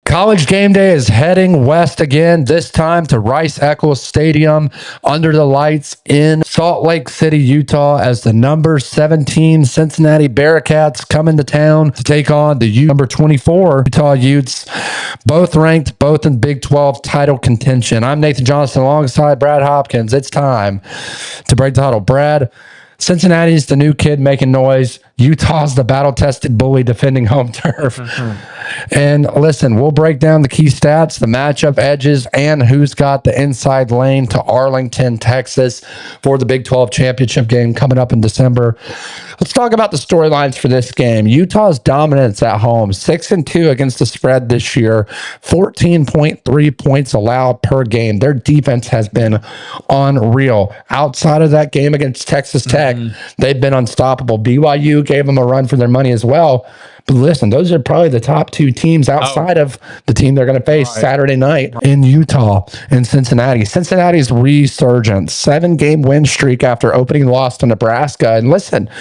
College GameDay is heading west again, this time to Rice-Eccles Stadium under the lights in Salt Lake City, Utah, as the number 17 Cincinnati Bearcats come into town to take on the number 24 Utah Utes, both ranked, both in Big 12 title contention. I'm Nathan Johnson alongside Brad Hopkins. It's time to break the huddle. Brad, Cincinnati's the new kid making noise. Utah's the battle-tested bully defending home turf. And listen, we'll break down the key stats, the matchup edges, and who's got the inside lane to Arlington, Texas for the Big 12 championship game coming up in December. Let's talk about the storylines for this game. Utah's dominance at home, 6-2 against the spread this year, 14.3 points allowed per game. Their defense has been unreal. Outside of that game against Texas Tech, they've been unstoppable. BYU gave them a run for their money as well. But listen, those are probably the top two teams outside of the team they're going to face Saturday night in Utah and Cincinnati. Cincinnati's resurgence, 7-game win streak after opening loss to Nebraska. And listen,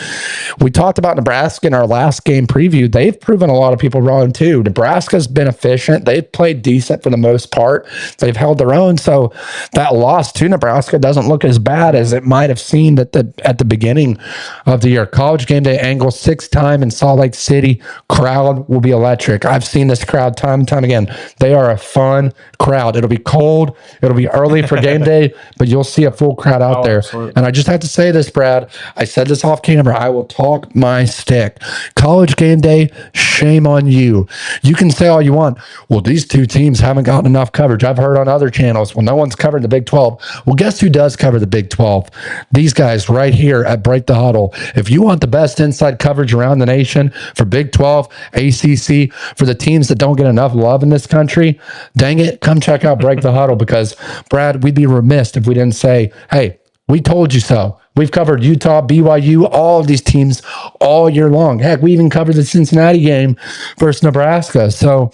we talked about Nebraska in our last game preview. They've proven a lot of people wrong too. Nebraska's been efficient. They've played decent for the most part. They've held their own. So that loss to Nebraska doesn't look as bad as it might have seemed at the beginning of the year. College GameDay angle 6-time in Salt Lake City. Crowd will be electric. I've seen this crowd time and time again. They are a fun crowd. It'll be cold. It'll be early for game day, but you'll see a full crowd out there. Absolutely. And I just have to say this, Brad. I said this off camera. I will talk my stick. College GameDay, shame on you. You can say all you want. Well, these two teams haven't gotten enough coverage. I've heard on other channels, well, no one's covered the Big 12. Well, guess who does cover the Big 12? These guys right here at Break the Huddle. If you want the best inside coverage around the nation for Big 12, ACC, for the teams that don't get enough love in this country, dang it, come check out Break the Huddle, because, Brad, we'd be remiss if we didn't say, hey, we told you so. We've covered Utah, BYU, all of these teams all year long. Heck, we even covered the Cincinnati game versus Nebraska. So,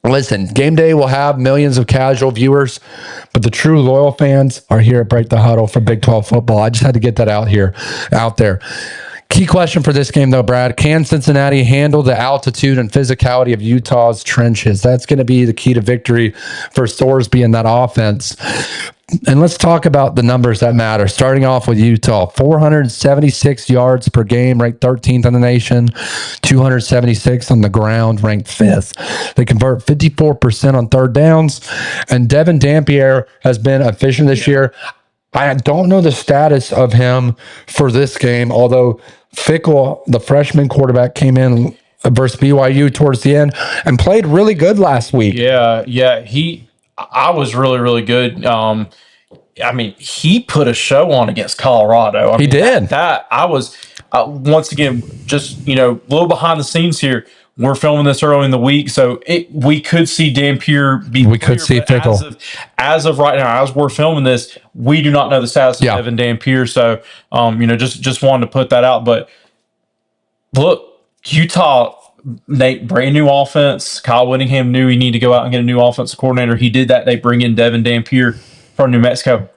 listen, Game Day will have millions of casual viewers, but the true loyal fans are here at Break the Huddle for Big 12 football. I just had to get that out there. Key question for this game, though, Brad. Can Cincinnati handle the altitude and physicality of Utah's trenches? That's going to be the key to victory for Sorsby in that offense. And let's talk about the numbers that matter. Starting off with Utah, 476 yards per game, ranked 13th in the nation, 276 on the ground, ranked 5th. They convert 54% on third downs, and Devon Dampier has been efficient this year. I don't know the status of him for this game, although Fickle, the freshman quarterback, came in versus BYU towards the end and played really good last week. I was really, really good. I mean, he put a show on against Colorado. He did. That I was, once again, just, a little behind the scenes here. We're filming this early in the week, so we could see Dampier be. We could see Fickle. As of right now, as we're filming this, we do not know the status of Devon Dampier. So, just wanted to put that out. But look, Utah, Nate, brand new offense. Kyle Whittingham knew he needed to go out and get a new offensive coordinator. He did that. They bring in Devon Dampier from New Mexico.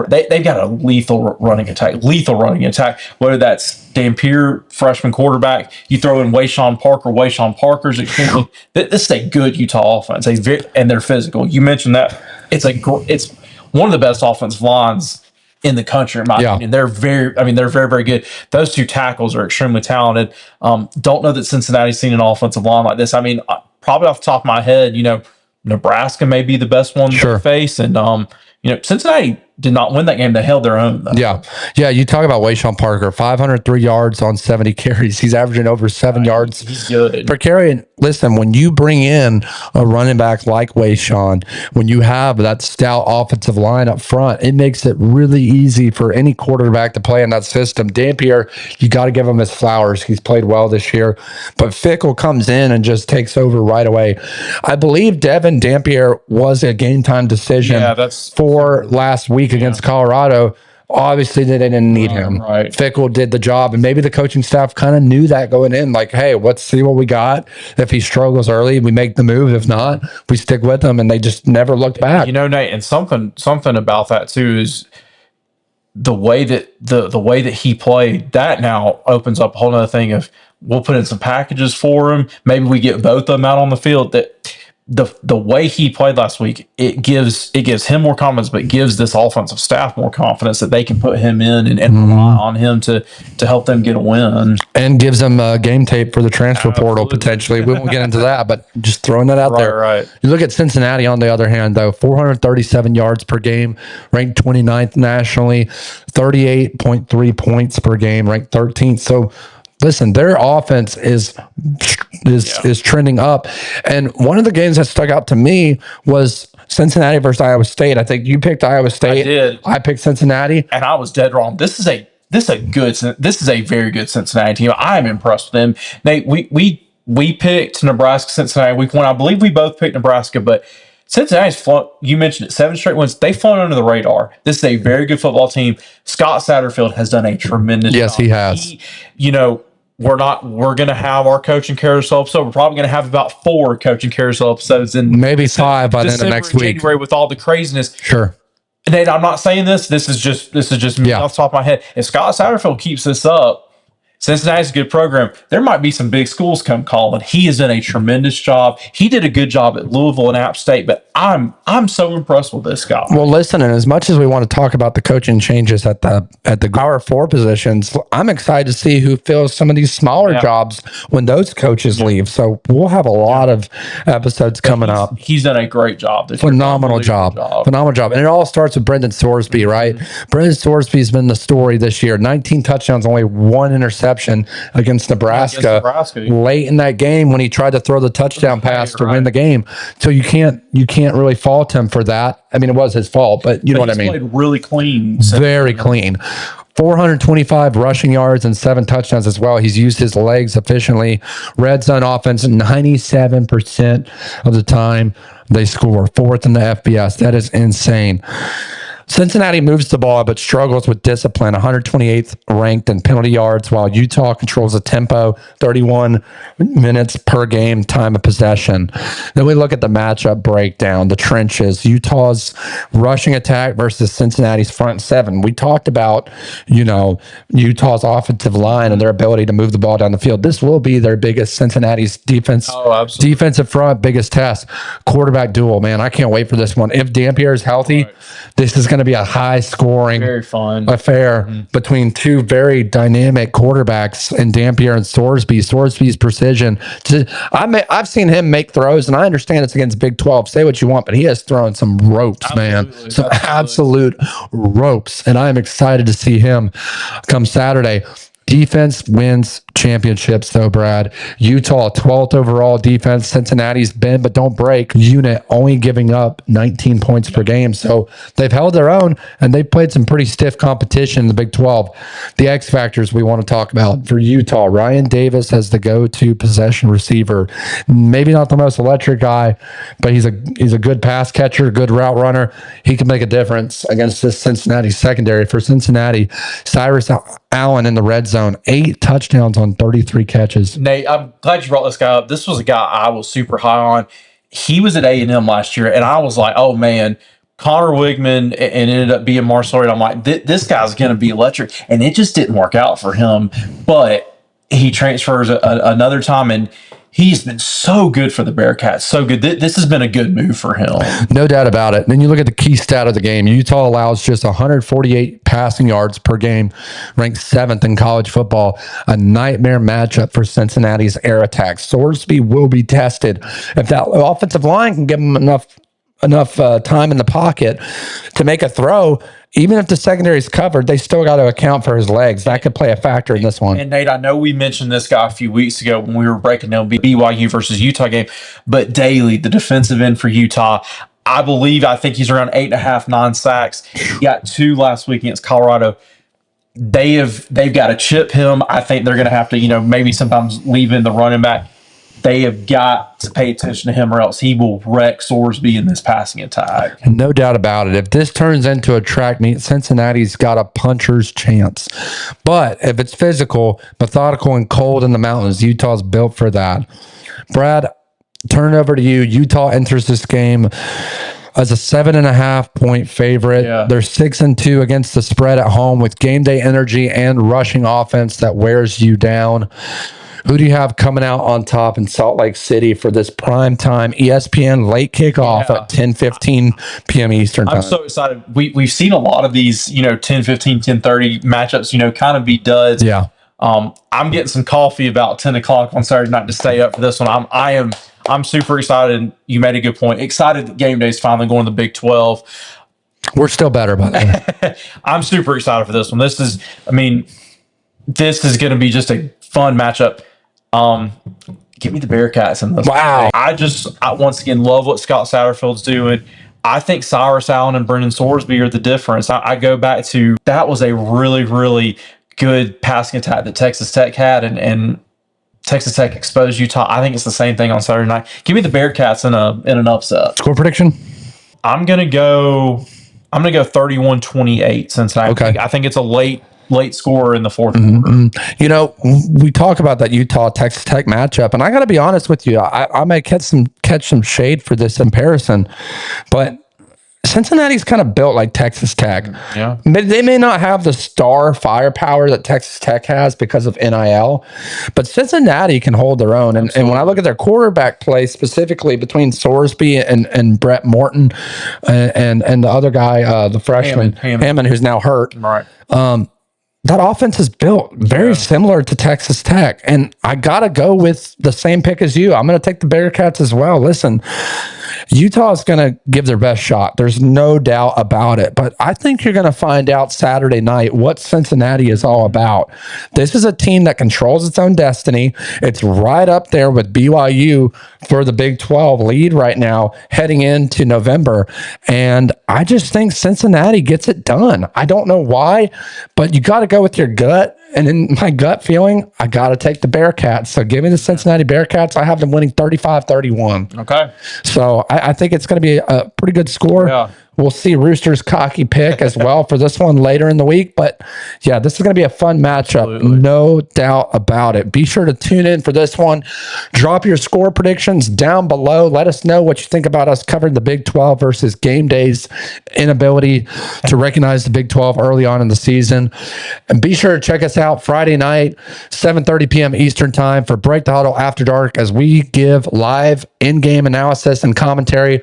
They've got a lethal running attack. Whether that's Dampier, freshman quarterback, you throw in Wayshawn Parker's extremely. This is a good Utah offense. And they're physical. You mentioned that it's one of the best offensive lines in the country, in my opinion. They're very, very good. Those two tackles are extremely talented. Don't know that Cincinnati's seen an offensive line like this. I mean, probably off the top of my head, Nebraska may be the best one to face, and Cincinnati did not win that game. They held their own, though. Yeah. You talk about Wayshawn Parker, 503 yards on 70 carries. He's averaging over 7 yards He's good per carry. And listen, when you bring in a running back like Wayshawn, when you have that stout offensive line up front, it makes it really easy for any quarterback to play in that system. Dampier, you got to give him his flowers. He's played well this year. But Fickle comes in and just takes over right away. I believe Devon Dampier was a game-time decision for last week against Colorado. Obviously, they didn't need him. Fickle did the job, and maybe the coaching staff kind of knew that going in. Like, hey, let's see what we got. If he struggles early, we make the move. If not, we stick with him, and they just never looked back. Nate, and something about that too is the way that the way that he played. That now opens up a whole other thing of we'll put in some packages for him. Maybe we get both of them out on the field. That the way he played last week, it gives him more confidence, but gives this offensive staff more confidence that they can put him in and rely on him to help them get a win. And gives them game tape for the transfer portal potentially. We won't get into that, but just throwing that out there. Right. You look at Cincinnati on the other hand, though, 437 yards per game, ranked 29th nationally, 38.3 points per game, ranked 13th. So listen, their offense is trending up. And one of the games that stuck out to me was Cincinnati versus Iowa State. I think you picked Iowa State. I did. I picked Cincinnati. And I was dead wrong. This is a very good Cincinnati team. I am impressed with them. Nate, we picked Nebraska, Cincinnati week 1. I believe we both picked Nebraska, but Cincinnati's flown, you mentioned it, 7 straight wins. They've flown under the radar. This is a very good football team. Scott Satterfield has done a tremendous job. Yes, he has. We're going to have our coaching carousel episode. We're probably going to have about 4 coaching carousel episodes in maybe 5 by the end of next week. January with all the craziness. Sure. Nate, I'm not saying this. This is just me off the top of my head. If Scott Satterfield keeps this up, Cincinnati's a good program. There might be some big schools come calling. He has done a tremendous job. He did a good job at Louisville and App State, but I'm so impressed with this guy. Well, listen, and as much as we want to talk about the coaching changes at the Power 4 positions, I'm excited to see who fills some of these smaller jobs when those coaches leave. So we'll have a lot of episodes coming up. He's done a great job. Phenomenal job. And it all starts with Brendan Sorsby, right? Brendan Sorsby's been the story this year. 19 touchdowns, only 1 interception against Nebraska late in that game when he tried to throw the touchdown pass to win the game. So you can't really fault him for that. I mean, it was his fault, but you know what I mean. Played really clean. Very clean. 425 rushing yards and 7 touchdowns as well. He's used his legs efficiently. Red zone offense, 97% of the time they score. 4th in the FBS. That is insane. Cincinnati moves the ball, but struggles with discipline, 128th ranked in penalty yards, while Utah controls the tempo, 31 minutes per game, time of possession. Then we look at the matchup breakdown, the trenches, Utah's rushing attack versus Cincinnati's front 7. We talked about, Utah's offensive line and their ability to move the ball down the field. This will be their biggest Cincinnati's defensive front, biggest test. Quarterback duel, man. I can't wait for this one. If Dampier is healthy, this is going to be a high-scoring, very fun affair between 2 very dynamic quarterbacks in Dampier and Sorsby. Sorsby's precision. I've seen him make throws, and I understand it's against Big 12. Say what you want, but he has thrown some ropes, man. Some absolute ropes, and I'm excited to see him come Saturday. Defense wins championships, though, Brad. Utah, 12th overall defense. Cincinnati's bend but don't break unit, only giving up 19 points per game. So they've held their own, and they've played some pretty stiff competition in the Big 12. The X factors we want to talk about for Utah. Ryan Davis as the go-to possession receiver. Maybe not the most electric guy, but he's a good pass catcher, good route runner. He can make a difference against this Cincinnati secondary. For Cincinnati, Cyrus Allen in the red zone, 8 touchdowns on 33 catches. Nate, I'm glad you brought this guy up. This was a guy I was super high on. He was at A&M last year, and I was like, oh, man, Connor Wigman, and ended up being Marcel. I'm like, this guy's going to be electric. And it just didn't work out for him. But he transfers another time, and he's been so good for the Bearcats. So good. This has been a good move for him. No doubt about it. Then you look at the key stat of the game. Utah allows just 148 passing yards per game, ranked 7th in college football. A nightmare matchup for Cincinnati's air attack. Sorsby will be tested. If that offensive line can give him enough time in the pocket to make a throw, even if the secondary is covered, they still got to account for his legs. That could play a factor in this one. And Nate, I know we mentioned this guy a few weeks ago when we were breaking down BYU versus Utah game, but Daly, the defensive end for Utah, I think he's around 8.5, 9 sacks. He got 2 last week against Colorado. They've got to chip him. I think they're going to have to, maybe sometimes leave in the running back. They have got to pay attention to him, or else he will wreck Sorsby in this passing attack. No doubt about it. If this turns into a track meet, Cincinnati's got a puncher's chance. But if it's physical, methodical, and cold in the mountains, Utah's built for that. Brad, turn it over to you. Utah enters this game as a 7.5 point favorite. Yeah. They're 6-2 against the spread at home with game day energy and rushing offense that wears you down. Who do you have coming out on top in Salt Lake City for this prime time ESPN late kickoff at 10:15 p.m. Eastern time? I'm so excited. We've seen a lot of these, 10:15, 10:30 matchups, kind of be duds. Yeah. I'm getting some coffee about 10 o'clock on Saturday night to stay up for this one. I'm super excited. You made a good point. Excited that game day is finally going to the Big 12. We're still better, by the way. I'm super excited for this one. This is going to be just a fun matchup. Give me the Bearcats in this. Wow. I once again love what Scott Satterfield's doing. I think Cyrus Allen and Brendan Sorsby are the difference. I go back to that was a really, really good passing attack that Texas Tech had, and Texas Tech exposed Utah. I think it's the same thing on Saturday night. Give me the Bearcats in an upset. Score prediction? I'm gonna go 31-28 Cincinnati. Okay. I think it's a late scorer in the fourth quarter. We talk about that Utah Texas Tech matchup, and I got to be honest with you. I may catch some shade for this comparison, but Cincinnati's kind of built like Texas Tech. Yeah. They may not have the star firepower that Texas Tech has because of NIL, but Cincinnati can hold their own. And when I look at their quarterback play, specifically between Sorsby and Brett Morton and the other guy, the freshman, Hammond, who's now hurt. Right. That offense is built very similar to Texas Tech. And I got to go with the same pick as you. I'm going to take the Bearcats as well. Listen, Utah is going to give their best shot. There's no doubt about it. But I think you're going to find out Saturday night what Cincinnati is all about. This is a team that controls its own destiny. It's right up there with BYU for the Big 12 lead right now heading into November. And I just think Cincinnati gets it done. I don't know why, but you got to go with your gut. And in my gut feeling, I got to take the Bearcats. So give me the Cincinnati Bearcats. I have them winning 35-31. Okay. So I think it's going to be a pretty good score. Yeah. We'll see Rooster's cocky pick as well for this one later in the week. But yeah, this is going to be a fun matchup. Absolutely. No doubt about it. Be sure to tune in for this one. Drop your score predictions down below. Let us know what you think about us covering the Big 12 versus Game Day's inability to recognize the Big 12 early on in the season. And be sure to check us out Friday night, 7:30 p.m. Eastern time for Break the Huddle After Dark as we give live in-game analysis and commentary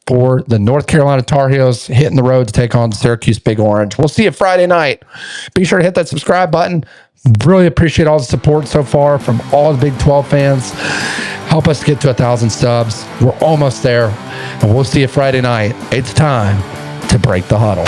for the North Carolina Tar Heels hitting the road to take on Syracuse Big Orange. We'll see you Friday night. Be sure to hit that subscribe button. Really appreciate all the support so far from all the Big 12 fans. Help us get to 1,000 subs. We're almost there, and we'll see you Friday night. It's time to break the huddle.